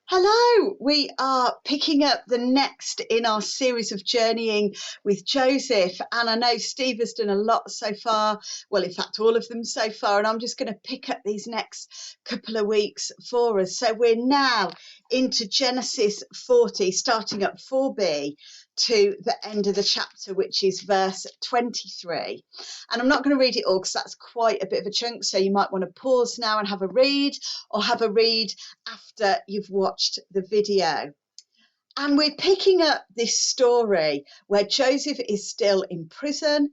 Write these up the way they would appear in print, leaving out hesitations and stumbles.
Hello, we are picking up the next in our series of journeying with Joseph. And I know Steve has done a lot so far. Well, in fact, all of them so far. And I'm just going to pick up these next couple of weeks for us. So we're now into Genesis 40, starting at 4b to the end of the chapter, which is verse 23. And I'm not going to read it all because that's quite a bit of a chunk. So you might want to pause now and have a read, or have a read after you've watched the video. And we're picking up this story where Joseph is still in prison,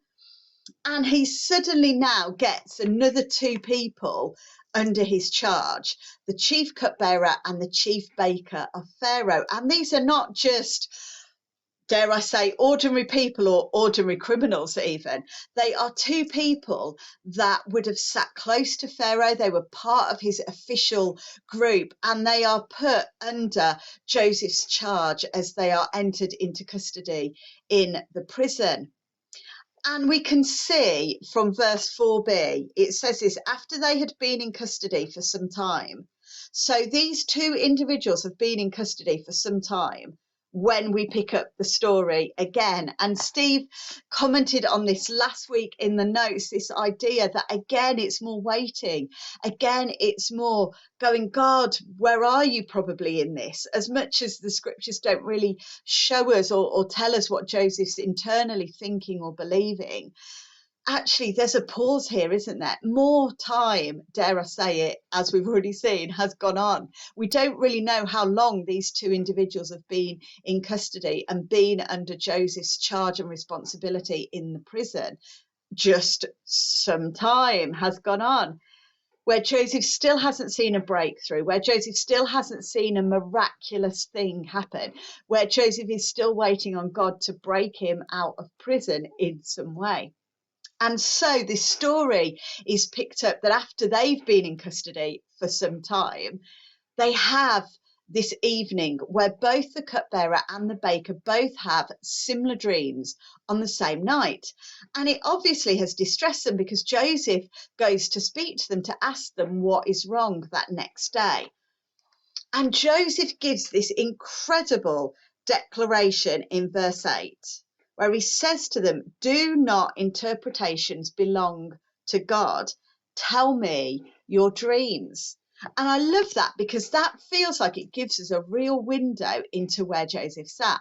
and he suddenly now gets another two people under his charge, the chief cupbearer and the chief baker of Pharaoh. And these are not just, dare I say, ordinary people or ordinary criminals even. They are two people that would have sat close to Pharaoh. They were part of his official group, and they are put under Joseph's charge as they are entered into custody in the prison. And we can see from verse 4b, it says this: after they had been in custody for some time. So these two individuals have been in custody for some time when we pick up the story again. And Steve commented on this last week in the notes, this idea that again, it's more waiting. Again, it's more going, God, where are you probably in this? As much as the scriptures don't really show us or tell us what Joseph's internally thinking or believing, actually there's a pause here, isn't there? More time, dare I say it, as we've already seen, has gone on. We don't really know how long these two individuals have been in custody and been under Joseph's charge and responsibility in the prison. Just some time has gone on, where Joseph still hasn't seen a breakthrough, where Joseph still hasn't seen a miraculous thing happen, where Joseph is still waiting on God to break him out of prison in some way. And so this story is picked up that after they've been in custody for some time, they have this evening where both the cupbearer and the baker both have similar dreams on the same night. And it obviously has distressed them, because Joseph goes to speak to them to ask them what is wrong that next day. And Joseph gives this incredible declaration in verse 8, where he says to them, do not interpretations belong to God? Tell me your dreams. And I love that, because that feels like it gives us a real window into where Joseph sat.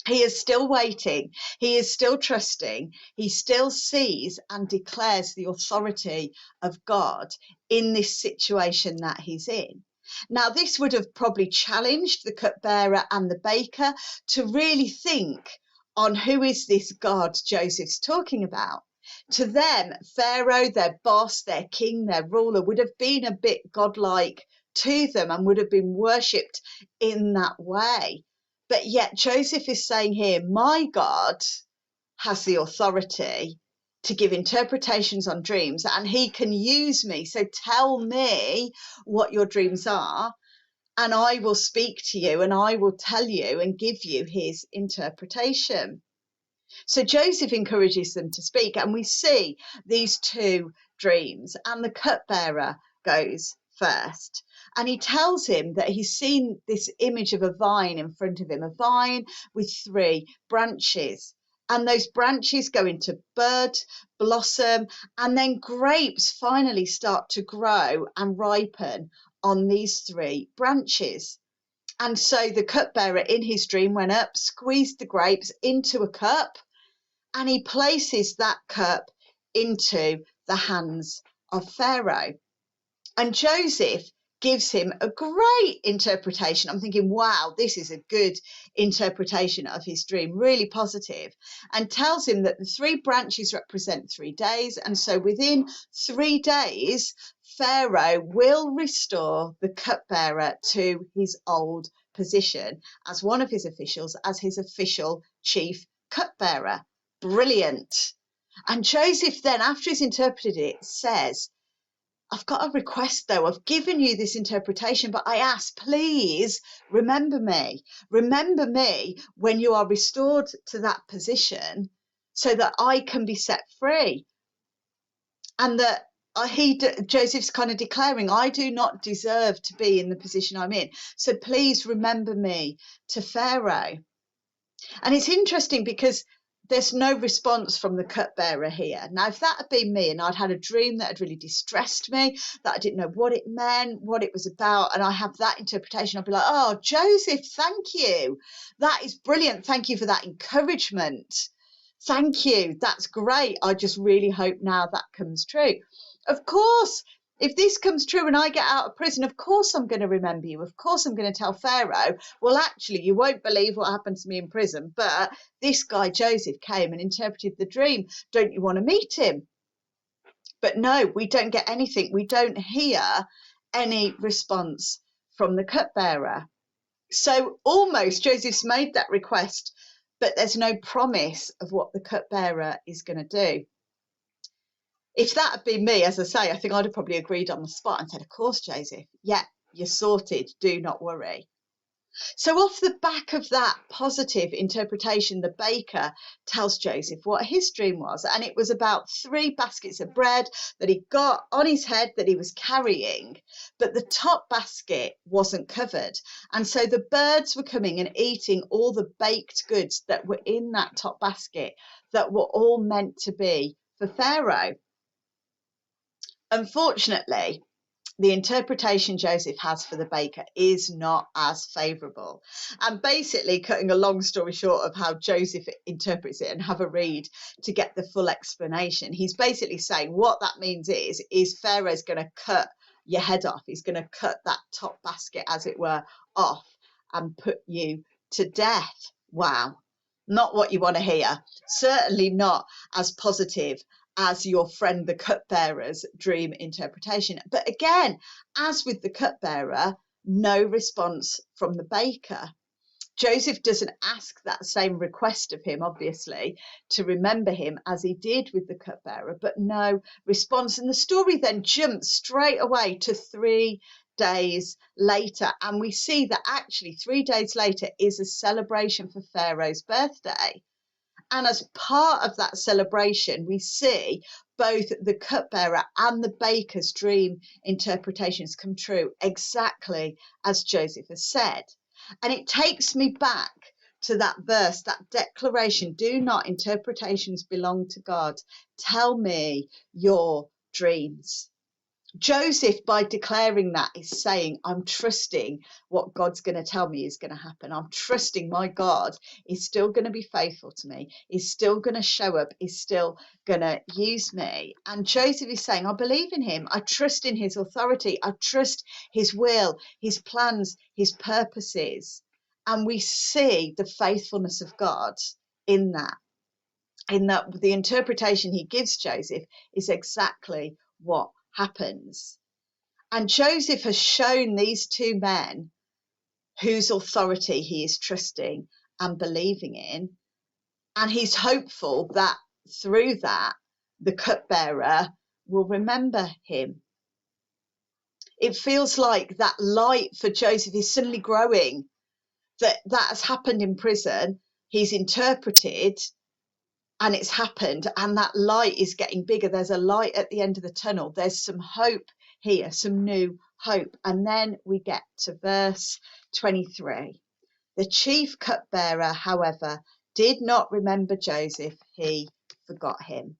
He is still waiting. He is still trusting. He still sees and declares the authority of God in this situation that he's in. Now, this would have probably challenged the cupbearer and the baker to really think on who is this God Joseph's talking about. To them, Pharaoh, their boss, their king, their ruler, would have been a bit godlike to them and would have been worshipped in that way. But yet Joseph is saying here, my God has the authority to give interpretations on dreams, and he can use me. So tell me what your dreams are, and I will speak to you, and I will tell you and give you his interpretation. So Joseph encourages them to speak, and we see these two dreams, and the cupbearer goes first. And he tells him that he's seen this image of a vine in front of him, a vine with three branches. And those branches go into bud, blossom, and then grapes finally start to grow and ripen on these three branches. And so the cupbearer in his dream went up, squeezed the grapes into a cup, and he places that cup into the hands of Pharaoh. And Joseph gives him a great interpretation. I'm thinking, wow, this is a good interpretation of his dream, really positive, and tells him that the three branches represent 3 days. And so within 3 days, Pharaoh will restore the cupbearer to his old position as one of his officials, as his official chief cupbearer. Brilliant. And Joseph then, after he's interpreted it, says, I've got a request though. I've given you this interpretation, but I ask, please remember me. Remember me when you are restored to that position, so that I can be set free. And that Joseph's kind of declaring, I do not deserve to be in the position I'm in. So please remember me to Pharaoh. And it's interesting because there's no response from the cupbearer here. Now, if that had been me and I'd had a dream that had really distressed me, that I didn't know what it meant, what it was about, and I have that interpretation, I'd be like, oh, Joseph, thank you. That is brilliant. Thank you for that encouragement. Thank you. That's great. I just really hope now that comes true. Of course, if this comes true and I get out of prison, of course I'm going to remember you. Of course I'm going to tell Pharaoh, well, actually, you won't believe what happened to me in prison, but this guy Joseph came and interpreted the dream. Don't you want to meet him? But no, we don't get anything. We don't hear any response from the cupbearer. So almost Joseph's made that request, but there's no promise of what the cupbearer is going to do. If that had been me, as I say, I think I'd have probably agreed on the spot and said, of course, Joseph, yeah, you're sorted, do not worry. So off the back of that positive interpretation, the baker tells Joseph what his dream was. And it was about 3 baskets of bread that he got on his head that he was carrying, but the top basket wasn't covered. And so the birds were coming and eating all the baked goods that were in that top basket that were all meant to be for Pharaoh. Unfortunately, the interpretation Joseph has for the baker is not as favourable. And basically, cutting a long story short of how Joseph interprets it, and have a read to get the full explanation, he's basically saying what that means is Pharaoh's going to cut your head off. He's going to cut that top basket, as it were, off and put you to death. Wow. Not what you want to hear. Certainly not as positive as your friend the cupbearer's dream interpretation. But again, as with the cupbearer, no response from the baker. Joseph doesn't ask that same request of him, obviously, to remember him as he did with the cupbearer, but no response. And the story then jumps straight away to 3 days later. And we see that actually 3 days later is a celebration for Pharaoh's birthday. And as part of that celebration, we see both the cupbearer and the baker's dream interpretations come true exactly as Joseph has said. And it takes me back to that verse, that declaration, do not interpretations belong to God? Tell me your dreams. Joseph, by declaring that, is saying, I'm trusting what God's going to tell me is going to happen. I'm trusting my God is still going to be faithful to me, is still going to show up, is still going to use me. And Joseph is saying, I believe in him. I trust in his authority. I trust his will, his plans, his purposes. And we see the faithfulness of God in that the interpretation he gives Joseph is exactly what happens. And Joseph has shown these 2 men whose authority he is trusting and believing in, and he's hopeful that through that the cupbearer will remember him. It feels like that light for Joseph is suddenly growing, that has happened in prison. He's interpreted and it's happened, and that light is getting bigger. There's a light at the end of the tunnel. There's some hope here, some new hope. And then we get to verse 23. The chief cupbearer, however, did not remember Joseph. He forgot him.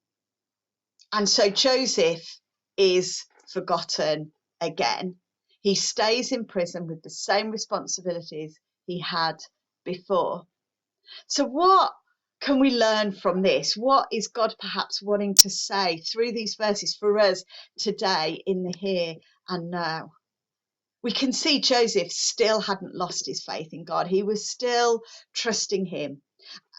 And so Joseph is forgotten again. He stays in prison with the same responsibilities he had before. So what can we learn from this? What is God perhaps wanting to say through these verses for us today in the here and now? We can see Joseph still hadn't lost his faith in God. He was still trusting him.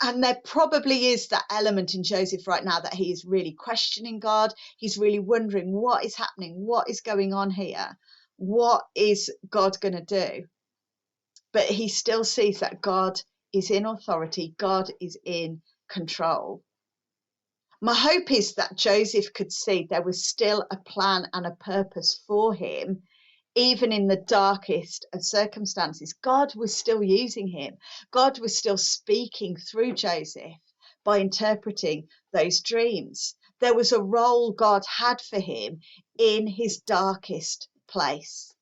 And there probably is that element in Joseph right now that he is really questioning God. He's really wondering what is happening, what is going on here, what is God going to do? But he still sees that God is in authority, God is in control. My hope is that Joseph could see there was still a plan and a purpose for him, even in the darkest of circumstances. God was still using him. God was still speaking through Joseph by interpreting those dreams. There was a role God had for him in his darkest place,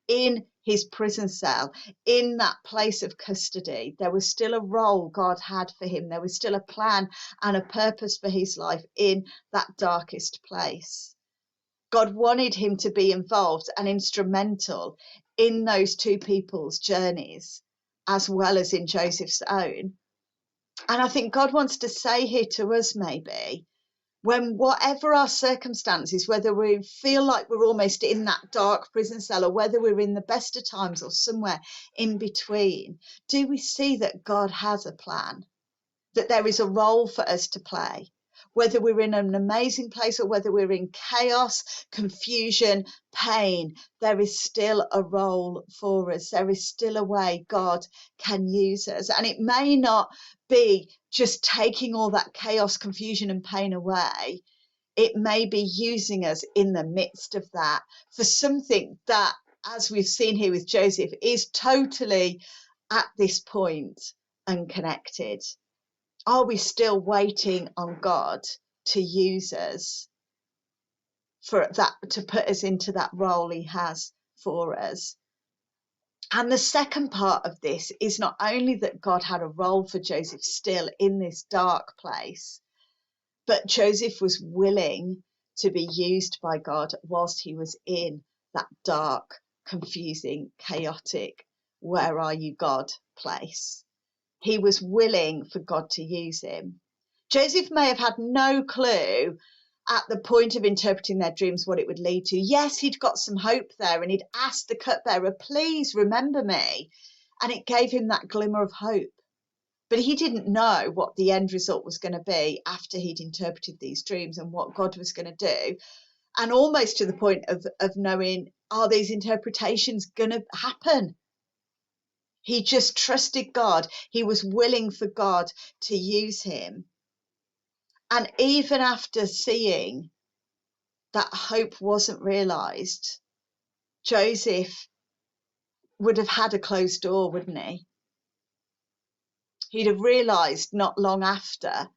in his prison cell, in that place of custody. There was still a role God had for him. There was still a plan and a purpose for his life in that darkest place. God wanted him to be involved and instrumental in those two people's journeys, as well as in Joseph's own. And I think God wants to say here to us, maybe, when whatever our circumstances, whether we feel like we're almost in that dark prison cell or whether we're in the best of times or somewhere in between, do we see that God has a plan, that there is a role for us to play? Whether we're in an amazing place or whether we're in chaos, confusion, pain, there is still a role for us. There is still a way God can use us. And it may not be just taking all that chaos, confusion, and pain away. It may be using us in the midst of that for something that, as we've seen here with Joseph, is totally at this point unconnected. Are we still waiting on God to use us for that, to put us into that role he has for us? And the second part of this is not only that God had a role for Joseph still in this dark place, but Joseph was willing to be used by God whilst he was in that dark, confusing, chaotic, where are you, God place. He was willing for God to use him. Joseph may have had no clue at the point of interpreting their dreams what it would lead to. Yes, he'd got some hope there and he'd asked the cupbearer, please remember me. And it gave him that glimmer of hope. But he didn't know what the end result was going to be after he'd interpreted these dreams and what God was going to do. And almost to the point of knowing, are these interpretations going to happen? He just trusted God. He was willing for God to use him. And even after seeing that hope wasn't realised, Joseph would have had a closed door, wouldn't he? He'd have realised not long after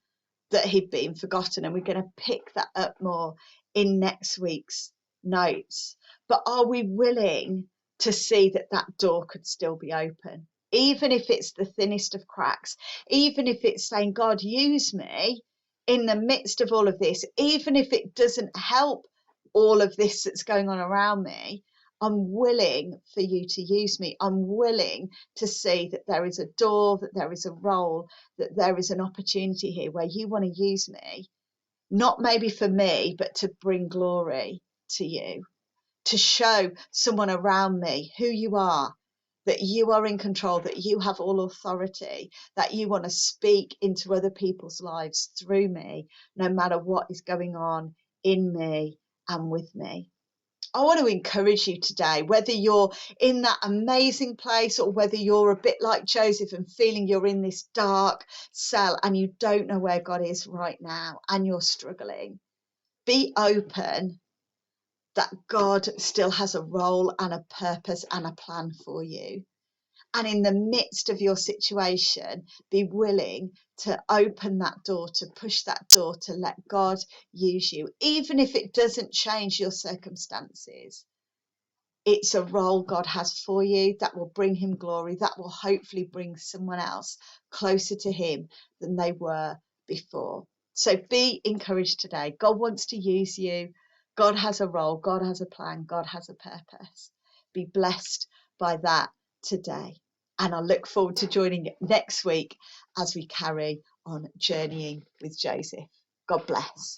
that he'd been forgotten. And we're going to pick that up more in next week's notes. But are we willing to see that that door could still be open? Even if it's the thinnest of cracks, even if it's saying, God, use me in the midst of all of this, even if it doesn't help all of this that's going on around me, I'm willing for you to use me. I'm willing to see that there is a door, that there is a role, that there is an opportunity here where you want to use me, not maybe for me, but to bring glory to you, to show someone around me who you are, that you are in control, that you have all authority, that you want to speak into other people's lives through me, no matter what is going on in me and with me. I want to encourage you today, whether you're in that amazing place or whether you're a bit like Joseph and feeling you're in this dark cell and you don't know where God is right now and you're struggling. Be open that God still has a role and a purpose and a plan for you. And in the midst of your situation, be willing to open that door, to push that door, to let God use you. Even if it doesn't change your circumstances, it's a role God has for you that will bring him glory, that will hopefully bring someone else closer to him than they were before. So be encouraged today. God wants to use you. God has a role. God has a plan. God has a purpose. Be blessed by that today. And I look forward to joining you next week as we carry on journeying with Joseph. God bless.